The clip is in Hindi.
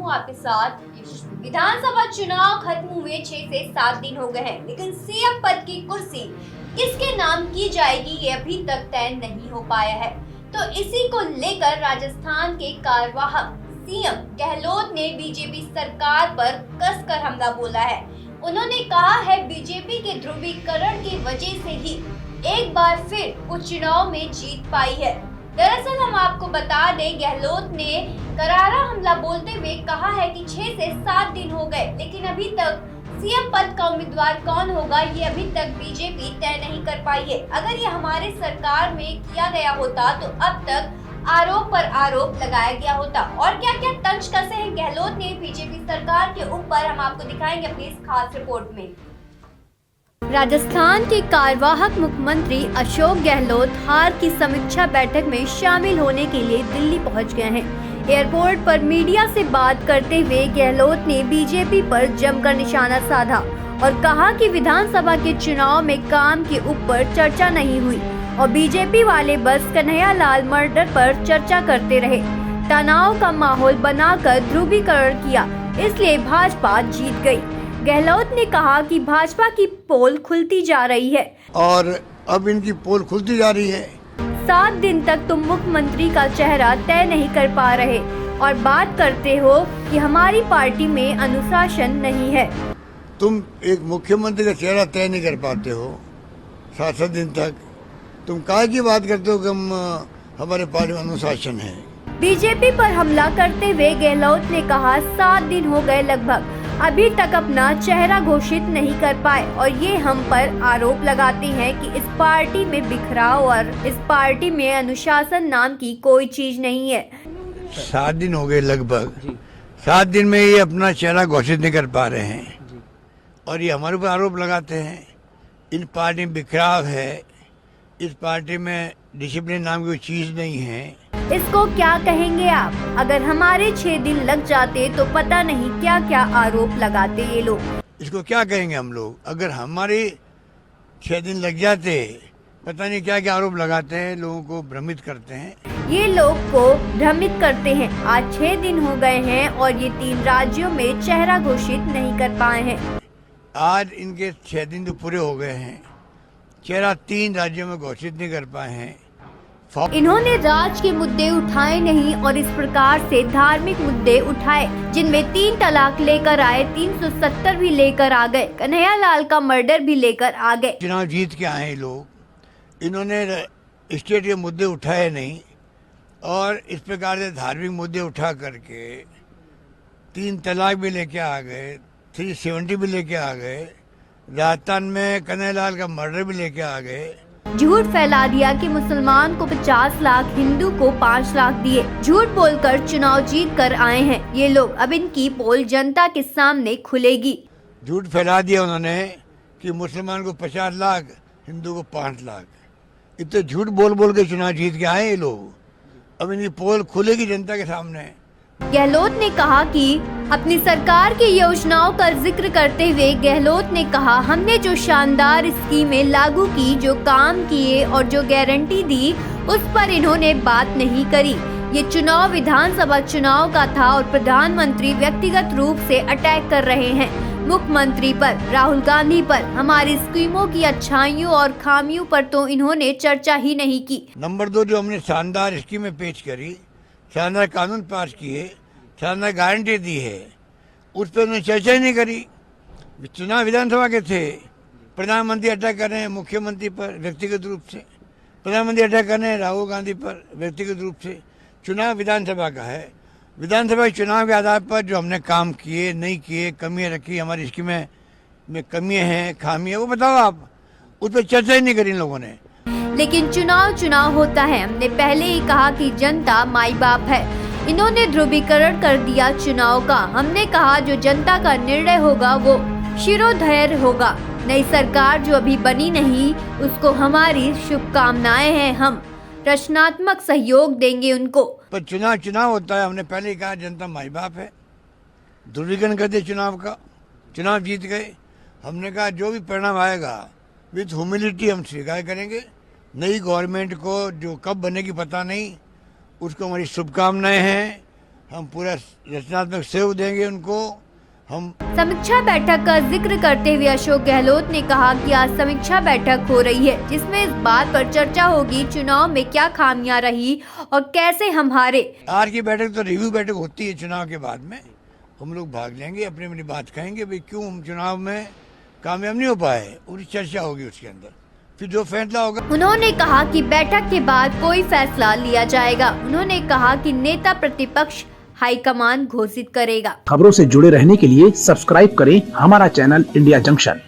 हूँ आपके साथ। विधानसभा चुनाव खत्म हुए 6 से 7 दिन हो गए हैं, लेकिन सीएम पद की कुर्सी किसके नाम की जाएगी ये अभी तक तय नहीं हो पाया है। तो इसी को लेकर राजस्थान के कार्यवाहक सीएम गहलोत ने बीजेपी सरकार पर कसकर हमला बोला है। उन्होंने कहा है बीजेपी के ध्रुवीकरण की वजह से ही एक बार फिर वो चुनाव में जीत पाई है। दरअसल हम आपको बता दें, गहलोत ने करारा हमला बोलते हुए कहा है कि 6 से 7 दिन हो गए, लेकिन अभी तक सीएम पद का उम्मीदवार कौन होगा ये अभी तक बीजेपी तय नहीं कर पाई है। अगर ये हमारे सरकार में किया गया होता तो अब तक आरोप पर आरोप लगाया गया होता। और क्या क्या तंज कसे हैं गहलोत ने बीजेपी सरकार के ऊपर, हम आपको दिखाएंगे अपनी इस खास रिपोर्ट में। राजस्थान के कार्यवाहक मुख्यमंत्री अशोक गहलोत हार की समीक्षा बैठक में शामिल होने के लिए दिल्ली पहुंच गए हैं। एयरपोर्ट पर मीडिया से बात करते हुए गहलोत ने बीजेपी पर जमकर निशाना साधा और कहा कि विधानसभा के चुनाव में काम के ऊपर चर्चा नहीं हुई और बीजेपी वाले बस कन्हैयालाल मर्डर पर चर्चा करते रहे। तनाव का माहौल बनाकर ध्रुवीकरण किया, इसलिए भाजपा जीत गई। गहलोत ने कहा कि भाजपा की पोल खुलती जा रही है और अब इनकी पोल खुलती जा रही है। 7 दिन तक तुम मुख्यमंत्री का चेहरा तय नहीं कर पा रहे और बात करते हो कि हमारी पार्टी में अनुशासन नहीं है। तुम एक मुख्यमंत्री का चेहरा तय नहीं कर पाते हो 7 दिन तक, तुम काहे की बात करते हो कि हमारे पार्टी में अनुशासन है। बीजेपी पर हमला करते हुए गहलोत ने कहा 7 दिन हो गए लगभग, अभी तक अपना चेहरा घोषित नहीं कर पाए और ये हम पर आरोप लगाते हैं कि इस पार्टी में बिखराव और इस पार्टी में अनुशासन नाम की कोई चीज नहीं है। 7 दिन हो गए लगभग, 7 दिन में ये अपना चेहरा घोषित नहीं कर पा रहे हैं और ये हमारे ऊपर आरोप लगाते हैं इन पार्टी में बिखराव है, इस पार्टी में डिसिप्लिन नाम की कोई चीज नहीं है। इसको क्या कहेंगे आप? अगर हमारे 6 दिन लग जाते तो पता नहीं क्या क्या आरोप लगाते ये लोग। इसको क्या कहेंगे हम लोग? अगर हमारे 6 दिन लग जाते पता नहीं क्या क्या आरोप लगाते हैं, लोगों को भ्रमित करते हैं। ये लोग को भ्रमित करते हैं। आज 6 दिन हो गए हैं और ये 3 राज्यों में चेहरा घोषित नहीं कर पाए हैं। आज इनके 6 दिन तो पूरे हो गए हैं, चेहरा 3 राज्यों में घोषित नहीं कर पाए हैं। इन्होंने राज्य के मुद्दे उठाए नहीं और इस प्रकार से धार्मिक मुद्दे उठाए, जिनमें 3 तलाक लेकर आए, 370 भी लेकर आ गए, कन्हैयालाल का मर्डर भी लेकर आ गए। चुनाव जीत के आए लोग, इन्होंने स्टेट के मुद्दे उठाए नहीं और इस प्रकार से धार्मिक मुद्दे उठा करके 3 तलाक भी लेके आ गए, 370 भी लेके आ गए, राजस्थान में कन्हैयालाल का मर्डर भी लेके आ गए। झूठ फैला दिया कि मुसलमान को 50 लाख, हिंदू को 5 लाख दिए। झूठ बोलकर चुनाव जीत कर आए हैं ये लोग। अब इनकी पोल जनता के सामने खुलेगी। झूठ फैला दिया उन्होंने कि मुसलमान को 50 लाख, हिंदू को 5 लाख। इतने झूठ बोल बोल के चुनाव जीत के आए ये लोग। अब इनकी पोल खुलेगी जनता के सामने। गहलोत ने कहा कि अपनी सरकार की योजनाओं का जिक्र करते हुए गहलोत ने कहा, हमने जो शानदार स्कीमें लागू की, जो काम किए और जो गारंटी दी, उस पर इन्होंने बात नहीं करी। ये चुनाव विधानसभा चुनाव का था और प्रधानमंत्री व्यक्तिगत रूप से अटैक कर रहे हैं मुख्यमंत्री पर, राहुल गांधी पर। हमारी स्कीमों की अच्छाइयों और खामियों पर तो इन्होंने चर्चा ही नहीं की। नंबर 2, जो हमने शानदार स्कीमें पेश करी, शानदार कानून पास किए, शानदार गारंटी दी है, उस पर उन्होंने चर्चा ही नहीं करी। चुनाव विधानसभा के थे, प्रधानमंत्री अटैक कर रहे हैं मुख्यमंत्री पर व्यक्तिगत रूप से, प्रधानमंत्री अटैक कर रहे हैं राहुल गांधी पर व्यक्तिगत रूप से। चुनाव विधानसभा का है, विधानसभा चुनाव के आधार पर जो हमने काम किए, नहीं किए, कमियाँ रखी, हमारी स्कीमें में कमियाँ हैं, खामियाँ, वो बताओ आप। उस पर चर्चा ही नहीं करी इन लोगों ने। लेकिन चुनाव होता है। हमने पहले ही कहा कि जनता माई बाप है। इन्होंने ध्रुवीकरण कर दिया चुनाव का। हमने कहा जो जनता का निर्णय होगा वो शिरोधार्य होगा। नई सरकार जो अभी बनी नहीं, उसको हमारी शुभकामनाएं हैं। हम रचनात्मक सहयोग देंगे उनको। पर चुनाव होता है। हमने पहले ही कहा जनता माई बाप है, ध्रुवीकरण कर दिया चुनाव का, चुनाव जीत गए। हमने कहा जो भी परिणाम आएगा विथ ह्यूमिलिटी हम स्वीकार करेंगे। नई गवर्नमेंट को जो कब बनेगी पता नहीं, उसको हमारी शुभकामनाएं हैं। हम पूरा रचनात्मक सहयोग देंगे उनको। हम समीक्षा बैठक का जिक्र करते हुए अशोक गहलोत ने कहा कि आज समीक्षा बैठक हो रही है, जिसमें इस बात पर चर्चा होगी चुनाव में क्या खामियां रही और कैसे हम हारे। आज की बैठक तो रिव्यू बैठक होती है, चुनाव के बाद में हम लोग भाग लेंगे, अपनी अपनी बात कहेंगे, भाई क्यों हम चुनाव में कामयाब नहीं हो पाए, पूरी चर्चा होगी उसके अंदर, फिर जो फैसला होगा। उन्होंने कहा कि बैठक के बाद कोई फैसला लिया जाएगा। उन्होंने कहा कि नेता प्रतिपक्ष हाईकमान घोषित करेगा। खबरों से जुड़े रहने के लिए सब्सक्राइब करें हमारा चैनल इंडिया जंक्शन।